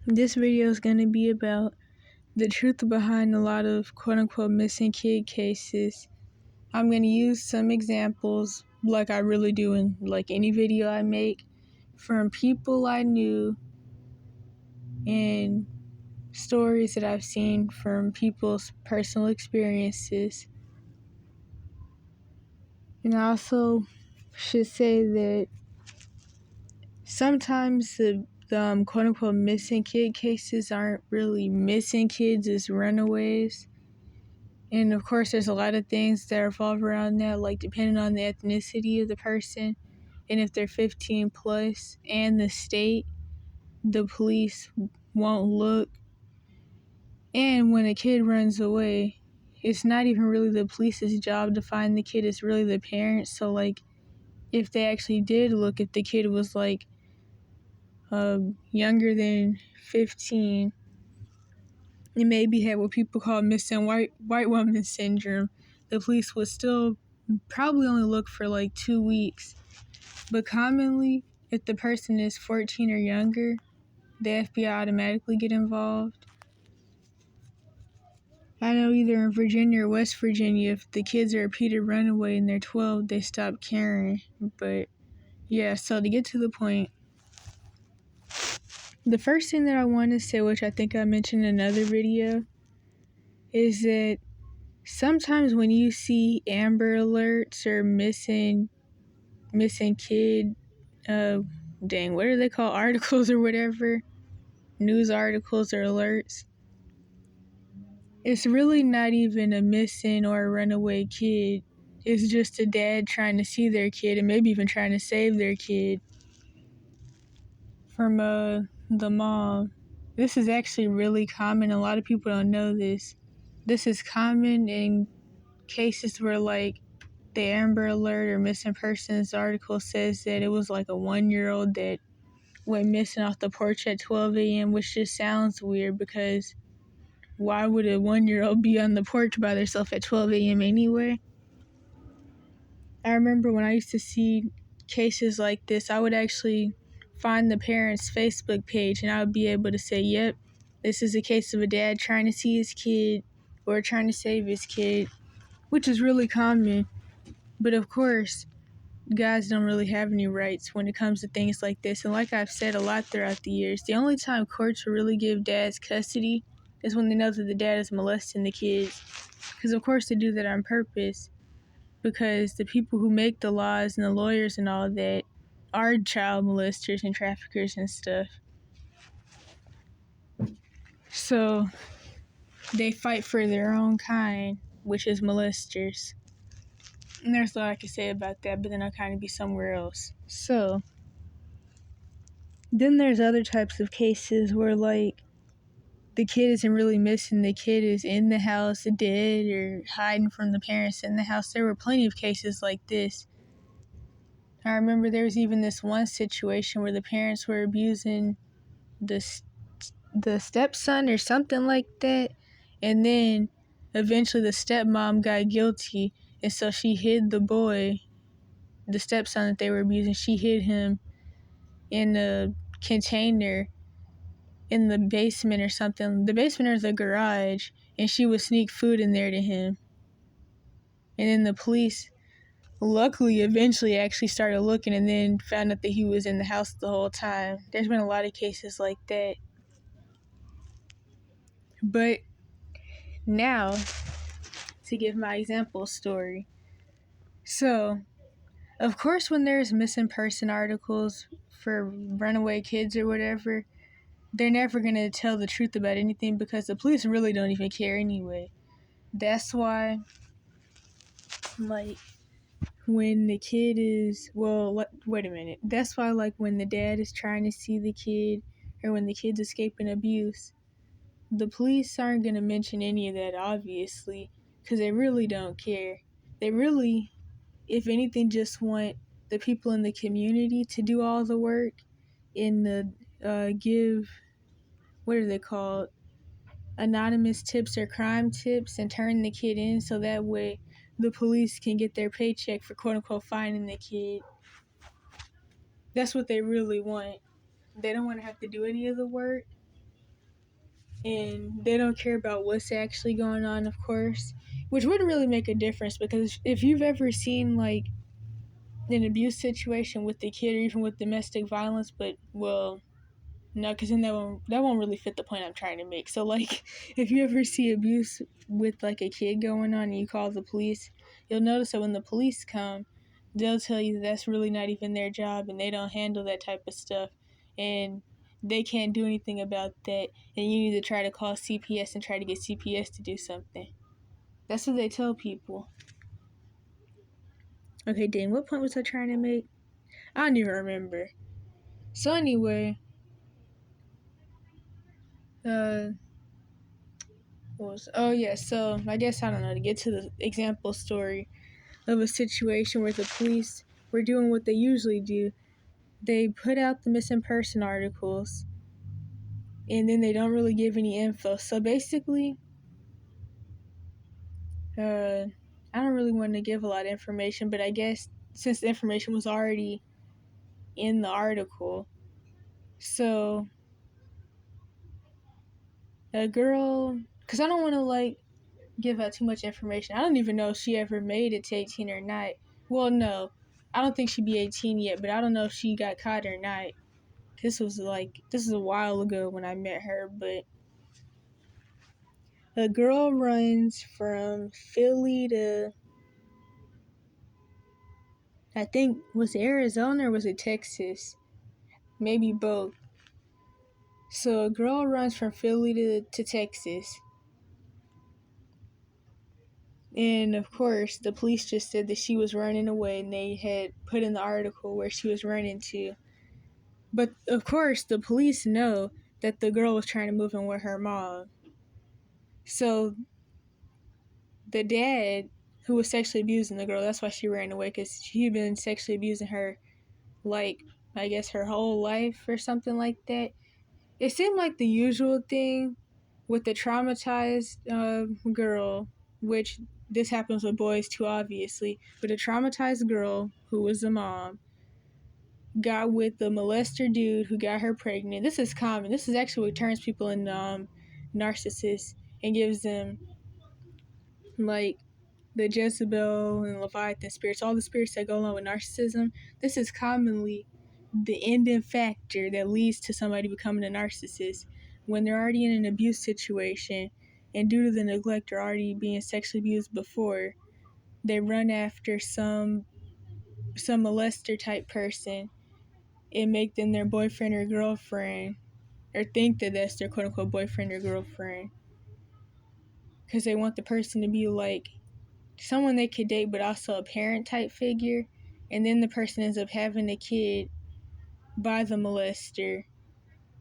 This video is going to be about the truth behind a lot of quote-unquote missing kid cases. I'm going to use some examples like I really do in like any video I make from people I knew and stories that I've seen from people's personal experiences. And I also should say that sometimes the quote-unquote missing kid cases aren't really missing kids, it's runaways. And of course, there's a lot of things that revolve around that, like depending on the ethnicity of the person and if they're 15 plus and the state, the police won't look. And when a kid runs away, it's not even really the police's job to find the kid, it's really the parents. So like if they actually did look, if the kid was like younger than 15 and maybe had what people call missing white woman syndrome, the police would still probably only look for like 2 weeks. But commonly, if the person is 14 or younger, the FBI automatically get involved. I know either in Virginia or West Virginia, if the kids are a repeated runaway and they're 12, they stop caring. But yeah, so to get to the point, the first thing that I want to say, which I think I mentioned in another video, is that sometimes when you see Amber Alerts or missing kid, what are they called? Articles or whatever, news articles or alerts. It's really not even a missing or a runaway kid. It's just a dad trying to see their kid and maybe even trying to save their kid from the mom. This is actually really common. A lot of people don't know this. This is common in cases where like the Amber Alert or missing persons article says that it was like a 1-year-old that went missing off the porch at 12 a.m., which just sounds weird because why would a 1-year-old be on the porch by themselves at 12 a.m. anyway? I remember when I used to see cases like this, I would actually find the parents' Facebook page and I would be able to say, yep, this is a case of a dad trying to see his kid or trying to save his kid, which is really common. But of course, guys don't really have any rights when it comes to things like this. And like I've said a lot throughout the years, the only time courts will really give dads custody is when they know that the dad is molesting the kids. Because of course they do that on purpose. Because the people who make the laws and the lawyers and all that are child molesters and traffickers and stuff. So they fight for their own kind, which is molesters. And there's a lot I could say about that, but then I'll kind of be somewhere else. So then there's other types of cases where like the kid isn't really missing, the kid is in the house dead or hiding from the parents in the house. There were plenty of cases like this. I remember there was even this one situation where the parents were abusing the stepson or something like that, and then eventually the stepmom got guilty, and so she hid the boy, the stepson that they were abusing, she hid him in a container in the basement or something. The basement or the garage, and she would sneak food in there to him. And then the police luckily eventually actually started looking and then found out that he was in the house the whole time. There's been a lot of cases like that. But now, to give my example story. So, of course, when there's missing person articles for runaway kids or whatever, they're never going to tell the truth about anything because the police really don't even care anyway. That's why, like, when the kid is, wait a minute. That's why, like, when the dad is trying to see the kid or when the kid's escaping abuse, the police aren't going to mention any of that, obviously, because they really don't care. They really, if anything, just want the people in the community to do all the work and give, what are they called? Anonymous tips or crime tips and turn the kid in so that way the police can get their paycheck for quote unquote finding the kid. That's what they really want. They don't want to have to do any of the work. and they don't care about what's actually going on, of course, which wouldn't really make a difference, because if you've ever seen like an abuse situation with the kid or even with domestic violence, but well, no, because then that won't really fit the point I'm trying to make. So like, if you ever see abuse with like a kid going on and you call the police, you'll notice that when the police come, they'll tell you that that's really not even their job and they don't handle that type of stuff, and they can't do anything about that, and you need to try to call CPS and try to get CPS to do something. That's what they tell people. Okay, Dane, what point was I trying to make? I don't even remember. So anyway, so I guess, I don't know, to get to the example story of a situation where the police were doing what they usually do. They put out the missing person articles, and then they don't really give any info. So basically, I don't really want to give a lot of information, but I guess since the information was already in the article, so a girl, because I don't want to like give out too much information. I don't even know if she ever made it to 18 or not. Well, no, I don't think she'd be 18 yet, but I don't know if she got caught or not. This is a while ago when I met her, but a girl runs from Philly to, I think, was it Arizona or was it Texas? Maybe both. So a girl runs from Philly to Texas. And of course, the police just said that she was running away, and they had put in the article where she was running to. But of course, the police know that the girl was trying to move in with her mom. So the dad, who was sexually abusing the girl, that's why she ran away, because he'd been sexually abusing her, like, I guess her whole life or something like that. It seemed like the usual thing with the traumatized girl, which this happens with boys too, obviously, but a traumatized girl who was the mom got with the molester dude who got her pregnant. This is common. This is actually what turns people into narcissists and gives them like the Jezebel and Leviathan spirits, all the spirits that go along with narcissism. This is commonly the ending factor that leads to somebody becoming a narcissist when they're already in an abuse situation, and due to the neglect or already being sexually abused before, they run after some molester type person and make them their boyfriend or girlfriend, or think that that's their quote unquote boyfriend or girlfriend, because they want the person to be like someone they could date, but also a parent type figure. And then the person ends up having a kid by the molester,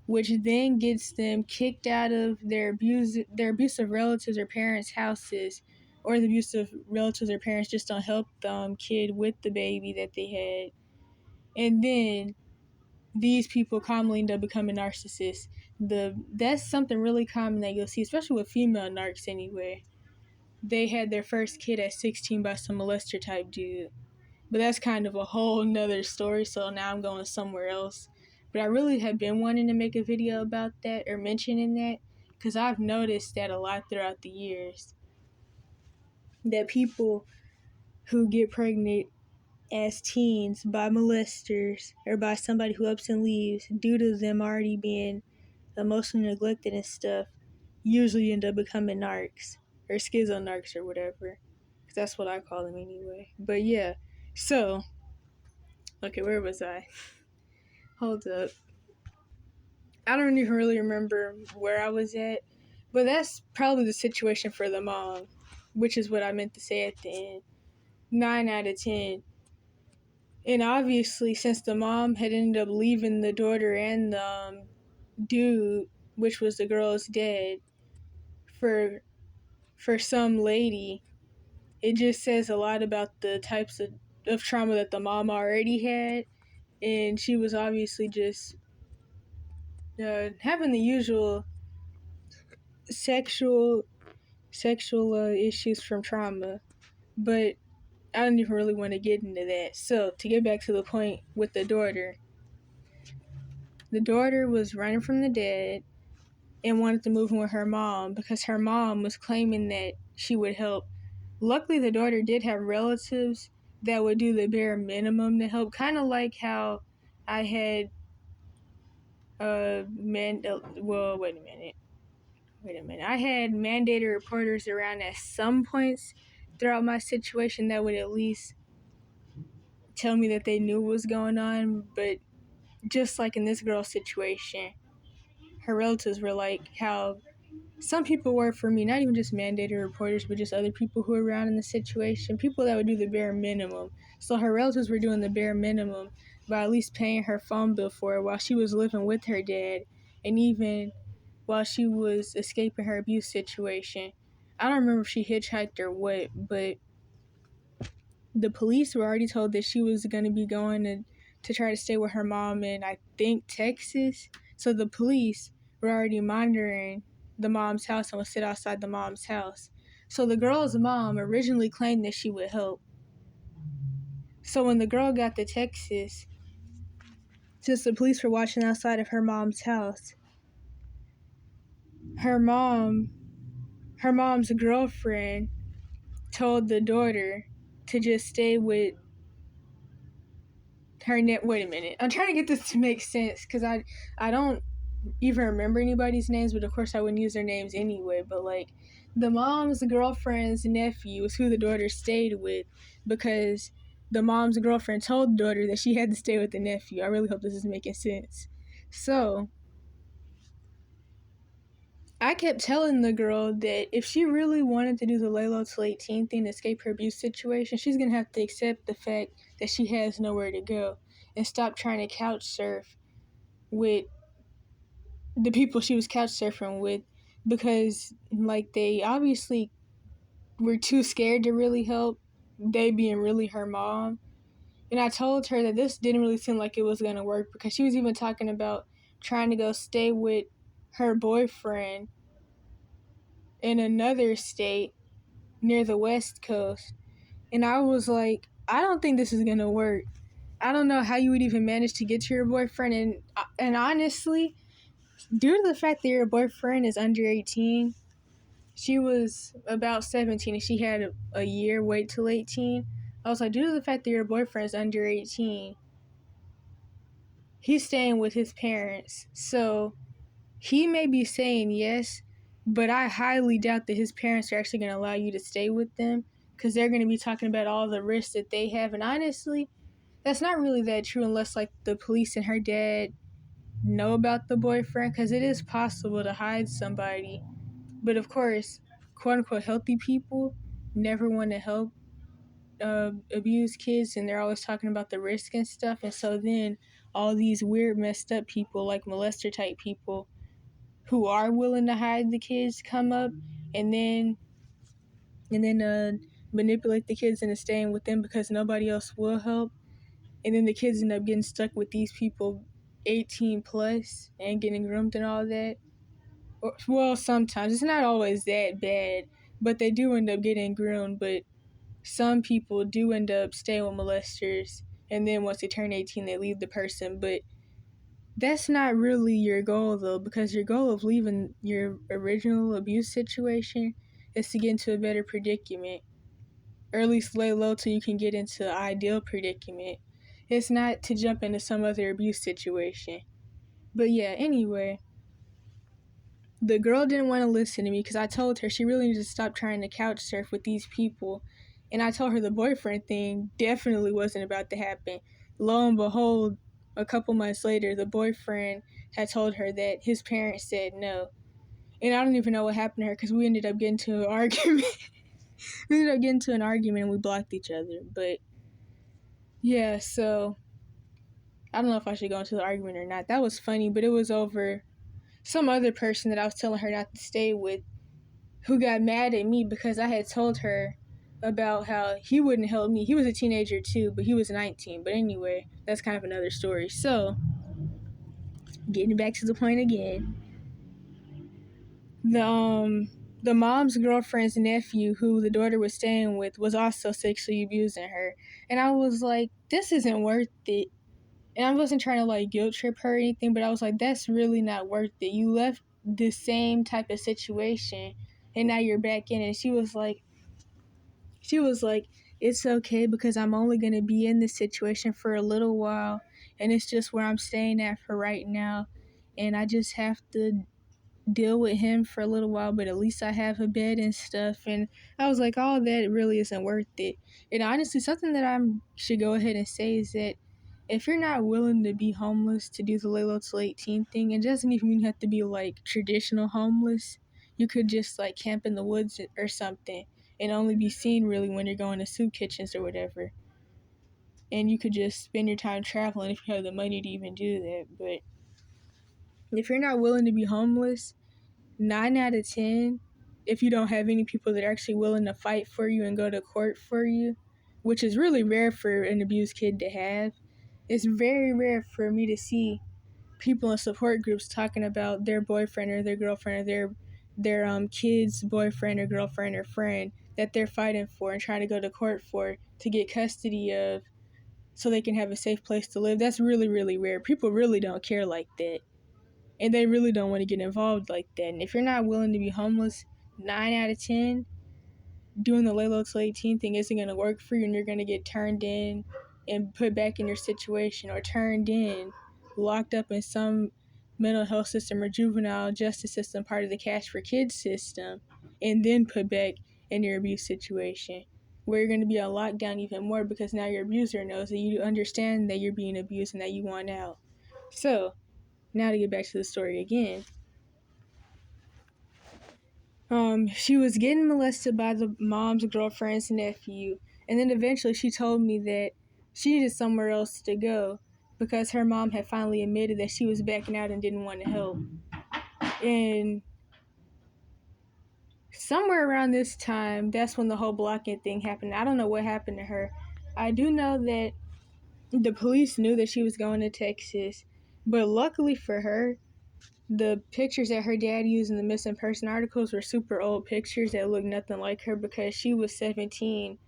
which then gets them kicked out of their abusive relatives or parents' houses, or the abusive relatives or parents just don't help the kid with the baby that they had. And then these people commonly end up becoming narcissists. That's something really common that you'll see, especially with female narcs anyway. They had their first kid at 16 by some molester type dude. But that's kind of a whole nother story, so now I'm going somewhere else. But I really have been wanting to make a video about that, or mentioning that, because I've noticed that a lot throughout the years. That people who get pregnant as teens by molesters or by somebody who ups and leaves due to them already being emotionally neglected and stuff usually end up becoming narcs or schizonarcs or whatever, because that's what I call them anyway. But yeah, so okay, where was I? Hold up, I don't even really remember where I was at, but that's probably the situation for the mom, which is what I meant to say at the end. 9 out of 10. And obviously, since the mom had ended up leaving the daughter and the dude, which was the girl's dad, for some lady, it just says a lot about the types of trauma that the mom already had. And she was obviously just having the usual sexual issues from trauma. But I don't even really want to get into that. So, to get back to the point with the daughter was running from the dad, and wanted to move in with her mom because her mom was claiming that she would help. Luckily, the daughter did have relatives that would do the bare minimum to help, kind of like how I had well, wait a minute. I had mandated reporters around at some points throughout my situation that would at least tell me that they knew what was going on. But just like in this girl's situation, her relatives were like how some people were for me, not even just mandated reporters, but just other people who were around in the situation, people that would do the bare minimum. So her relatives were doing the bare minimum by at least paying her phone bill for her while she was living with her dad, and even while she was escaping her abuse situation. I don't remember if she hitchhiked or what, but the police were already told that she was going to be going to try to stay with her mom in, I think, Texas. So the police were already monitoring the mom's house and would sit outside the mom's house. So the girl's mom originally claimed that she would help. So when the girl got to Texas, since the police were watching outside of her mom's house, her mom's girlfriend told the daughter to just stay with her net. Wait a minute. I'm trying to get this to make sense because I don't even remember anybody's names, but of course I wouldn't use their names anyway. But like the mom's girlfriend's nephew is who the daughter stayed with because the mom's girlfriend told the daughter that she had to stay with the nephew. I really hope this is making sense. So I kept telling the girl that if she really wanted to do the lay low till 18 thing to escape her abuse situation, she's going to have to accept the fact that she has nowhere to go and stop trying to couch surf with the people she was couch surfing with because, like, they obviously were too scared to really help, they being really her mom. And I told her that this didn't really seem like it was going to work because she was even talking about trying to go stay with her boyfriend in another state near the West Coast. And I was like, I don't think this is going to work. I don't know how you would even manage to get to your boyfriend. And honestly, due to the fact that your boyfriend is under 18, she was about 17 and she had a year wait till 18. I was like, due to the fact that your boyfriend is under 18, he's staying with his parents. So he may be saying yes, but I highly doubt that his parents are actually going to allow you to stay with them because they're going to be talking about all the risks that they have. And honestly, that's not really that true unless like the police and her dad know about the boyfriend because it is possible to hide somebody. But of course, quote unquote healthy people never want to help abused kids, and they're always talking about the risk and stuff. And so then all these weird messed up people like molester type people who are willing to hide the kids come up and then manipulate the kids into staying with them because nobody else will help, and then the kids end up getting stuck with these people 18 plus and getting groomed and all that. Well, sometimes it's not always that bad, but they do end up getting groomed. But some people do end up staying with molesters, and then once they turn 18, they leave the person. But that's not really your goal, though, because your goal of leaving your original abuse situation is to get into a better predicament, or at least lay low till you can get into an ideal predicament. It's not to jump into some other abuse situation. But yeah, anyway, the girl didn't want to listen to me because I told her she really needs to stop trying to couch surf with these people. And I told her the boyfriend thing definitely wasn't about to happen. Lo and behold, a couple months later, the boyfriend had told her that his parents said no. And I don't even know what happened to her because we ended up getting to an argument. And we blocked each other. But yeah, so I don't know if I should go into the argument or not. That was funny, but it was over some other person that I was telling her not to stay with who got mad at me because I had told her about how he wouldn't help me. He was a teenager too, but he was 19. But anyway, that's kind of another story. So, getting back to the point again, the mom's girlfriend's nephew, who the daughter was staying with, was also sexually abusing her, and I was like, this isn't worth it. And I wasn't trying to like guilt trip her or anything, but I was like, that's really not worth it. You left the same type of situation, and now you're back in it. She was like, it's okay because I'm only going to be in this situation for a little while, and it's just where I'm staying at for right now, and I just have to deal with him for a little while, but at least I have a bed and stuff. And I was like, oh, that really isn't worth it. And honestly, something that I should go ahead and say is that if you're not willing to be homeless to do the lay low till 18 thing, it doesn't even mean you have to be like traditional homeless. You could just like camp in the woods or something and only be seen really when you're going to soup kitchens or whatever. And you could just spend your time traveling if you have the money to even do that. But if you're not willing to be homeless, 9 out of 10, if you don't have any people that are actually willing to fight for you and go to court for you, which is really rare for an abused kid to have, it's very rare for me to see people in support groups talking about their boyfriend or their girlfriend or their kid's boyfriend or girlfriend or friend that they're fighting for and trying to go to court for to get custody of so they can have a safe place to live. That's really, really rare. People really don't care like that. And they really don't want to get involved like that. And if you're not willing to be homeless, 9 out of 10, doing the lay low till 18 thing isn't going to work for you, and you're going to get turned in and put back in your situation, or turned in, locked up in some mental health system or juvenile justice system, part of the Cash for Kids system, and then put back in your abuse situation, where you're going to be on lockdown even more because now your abuser knows that you understand that you're being abused and that you want out. So, now to get back to the story again. She was getting molested by the mom's girlfriend's nephew, and then eventually she told me that she needed somewhere else to go because her mom had finally admitted that she was backing out and didn't want to help. And somewhere around this time, that's when the whole blocking thing happened. I don't know what happened to her. I do know that the police knew that she was going to Texas, but luckily for her, the pictures that her dad used in the missing person articles were super old pictures that looked nothing like her because she was 17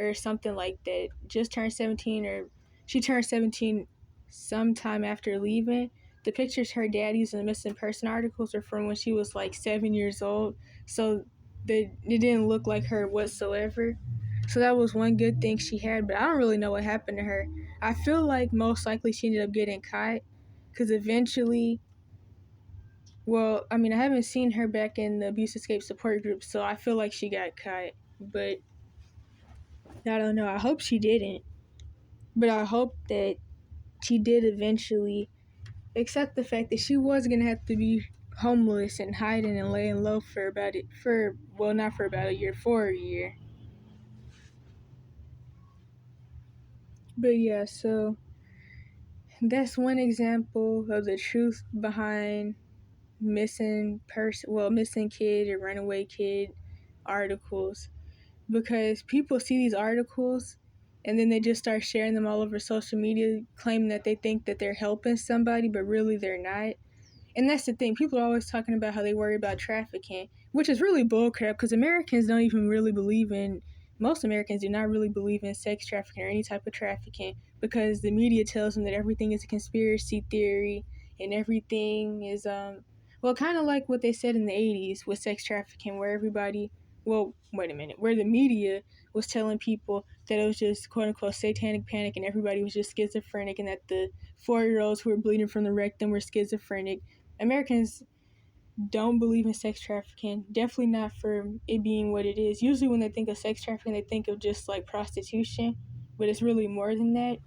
or something like that. Just turned 17, or she turned 17 sometime after leaving. The pictures her dad used in the missing person articles are from when she was like 7 years old. So it didn't look like her whatsoever. So that was one good thing she had, but I don't really know what happened to her. I feel like most likely she ended up getting caught because eventually, well, I mean, I haven't seen her back in the abuse escape support group, so I feel like she got caught. But I don't know. I hope she didn't. But I hope that she did eventually accept the fact that she was going to have to be homeless and hiding and laying low for not for about a year, for a year. But yeah, so that's one example of the truth behind missing kid or runaway kid articles, because people see these articles and then they just start sharing them all over social media, claiming that they think that they're helping somebody, but really they're not. And that's the thing. People are always talking about how they worry about trafficking, which is really bullcrap because Americans don't even really believe in, most Americans do not really believe in sex trafficking or any type of trafficking because the media tells them that everything is a conspiracy theory and everything is, kind of like what they said in the 80s with sex trafficking, where where the media was telling people that it was just quote unquote satanic panic and everybody was just schizophrenic and that the 4-year-olds who were bleeding from the rectum were schizophrenic. Americans don't believe in sex trafficking, definitely not for it being what it is. Usually when they think of sex trafficking, they think of just like prostitution, but it's really more than that.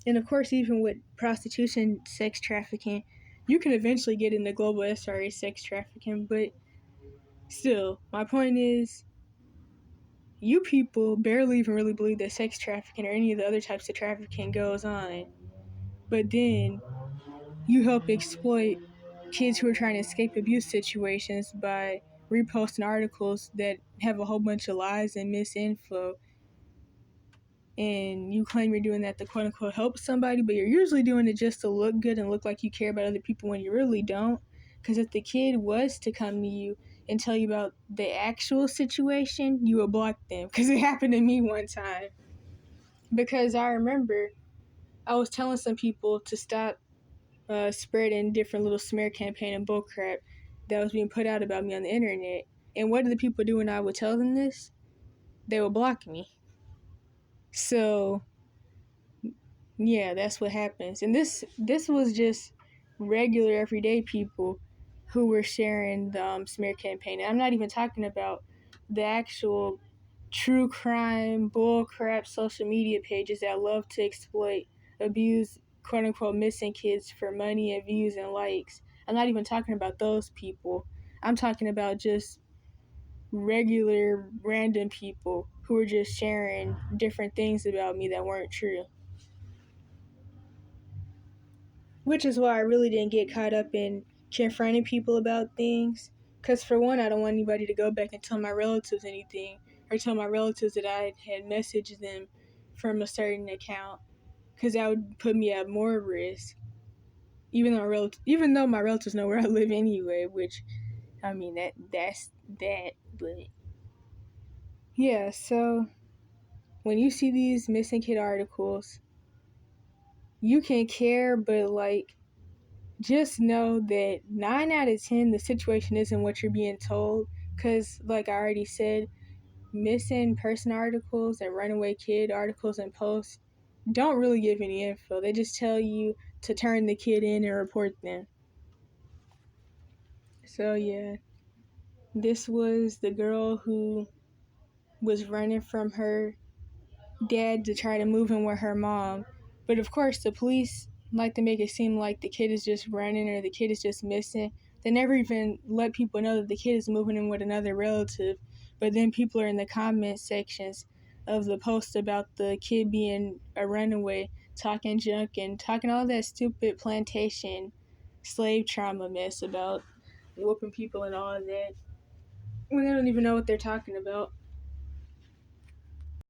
And of course, even with prostitution, sex trafficking, you can eventually get into global SRA sex trafficking, but still, my point is, you people barely even really believe that sex trafficking or any of the other types of trafficking goes on, but then you help exploit kids who are trying to escape abuse situations by reposting articles that have a whole bunch of lies and misinfo, and you claim you're doing that to quote unquote help somebody, but you're usually doing it just to look good and look like you care about other people when you really don't. Because if the kid was to come to you and tell you about the actual situation, you would block them. Because it happened to me one time. Because I remember I was telling some people to stop spreading different little smear campaign and bullcrap that was being put out about me on the internet. And what did the people do when I would tell them this? They would block me. So yeah, that's what happens. And this was just regular everyday people who were sharing the smear campaign. And I'm not even talking about the actual true crime bullcrap social media pages that love to exploit, abuse, quote unquote, missing kids for money and views and likes. I'm not even talking about those people. I'm talking about just regular random people who were just sharing different things about me that weren't true. Which is why I really didn't get caught up in confronting people about things. Because, for one, I don't want anybody to go back and tell my relatives anything, or tell my relatives that I had messaged them from a certain account, because that would put me at more risk. Even though my relatives know where I live anyway, which, I mean, that's that. But yeah, so when you see these missing kid articles, you can care, but like, just know that 9 out of 10, the situation isn't what you're being told. Because, like I already said, missing person articles and runaway kid articles and posts don't really give any info. They just tell you to turn the kid in and report them. So, yeah, this was the girl who was running from her dad to try to move in with her mom. But of course, the police like to make it seem like the kid is just running or the kid is just missing. They never even let people know that the kid is moving in with another relative. But then people are in the comment sections of the post about the kid being a runaway, talking junk and talking all that stupid plantation slave trauma mess about whooping people and all of that when they don't even know what they're talking about.